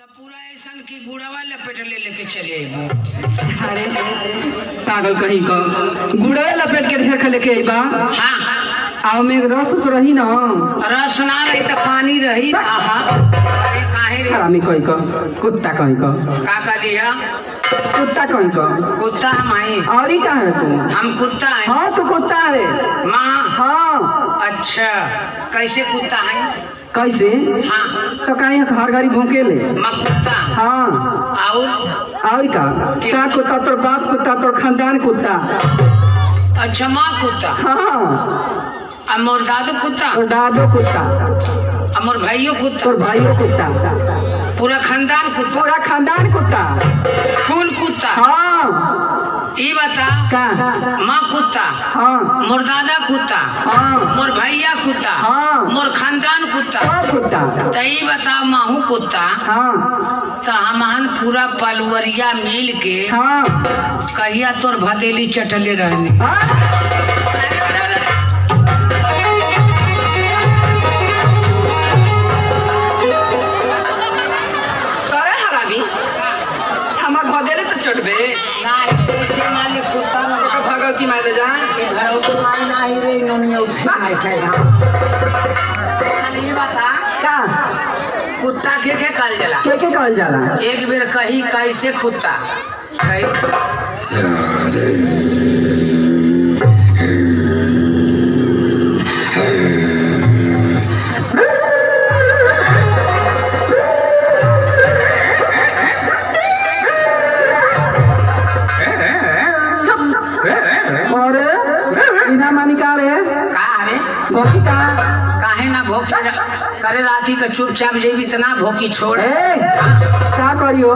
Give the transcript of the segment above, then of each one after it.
पूरा ऐसा की गुड़ावा लपेट ले लेके चले अरे पागल कहीं का गुड़ावा लपेट के ढेर लेके आइबा। हाँ आओ में रस रही ना, रस ना रही तो पानी रही। हरामी कहीं का कुत्ता कहीं का का लिया कुत्ता कहीं का कुत्ता हम आई और ही कहाँ है तू? हम कुत्ता है। हाँ तो कुत्ता है माँ। हाँ अच्छा कैसे कुत्ता है? कैसे? हाँ तो कहीं हर घड़ी भूखे ले। माँ कुत्ता। हाँ और का कुत्ता तोर बाप कुत्ता तोर खानदान कुत्ता। अच्छा माँ कुत्ता। हाँ मोर दादू कुत्ता और दादो कुत्ता मोर भाइयों कुत्ता और भाइयों कुत्ता पूरा खानदान कुत्ता पूरा खानदान कुत्ता फूल कुत्ता। हाँ ये बता का माँ कुत्ता हाँ मोर दादा कुत्ता हाँ मोर भैया कुत्ता हाँ मोर खानदान कुत्ता सब कुत्ता तो ये बता माहू कुत्ता हाँ तो हमहन पूरा पलवरिया मिल के हाँ कहिया तोर भदेली चटले रहने। हमार भदेले तो चढ़बे कुत्ता भगवती मारे जा बता का कुत्ता के कहल जाला? के कहल जाला? एक बेर कही कैसे कुत्ता भोकी का काहे ना भोकी करे राती का चुपचाप जेबी तना भोकी छोड़ का करियो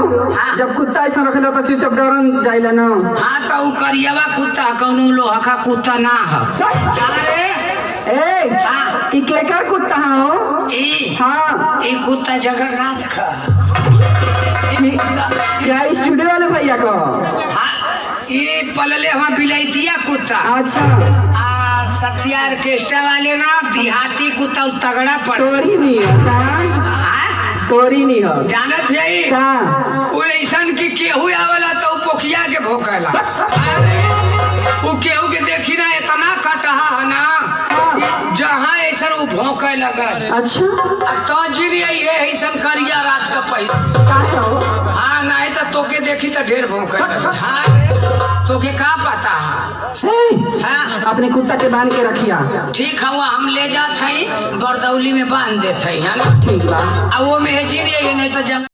जब कुत्ता ऐसा रखला तो चुपचाप डरन जाइला ना। हाँ तो उ करियावा कुत्ता कौनो लोहा का कुत्ता ना है। ई केकर कुत्ता हो? हाँ ई कुत्ता जगन्नाथ का क्या स्टूडियो वाले भैया को? ये पलले वहाँ बिलैतिया कुत्ता। अच्छा सत्या ऑर्केस्ट्रा वाले ना देहाती कुत्ता तगड़ा पड़ तोरी नहीं है तोरी नहीं हो जानत है वो ऐसा की केहू आवेला तो पोखिया के भोकला वो केहू के देखी ना इतना कटहा है ना जहाँ ऐसा वो भोंके लगा। अच्छा तो जिरी ऐसा करिया रात का पहले हाँ नहीं तो तोके देखी तो ढेर भोंके तोके का पता है? अपने कुत्ता के बांध के रखिया। ठीक है वो हम ले जाते हैं बरदौली में बांध देते हैं ना। ठीक बा वो में है जीरी नहीं तो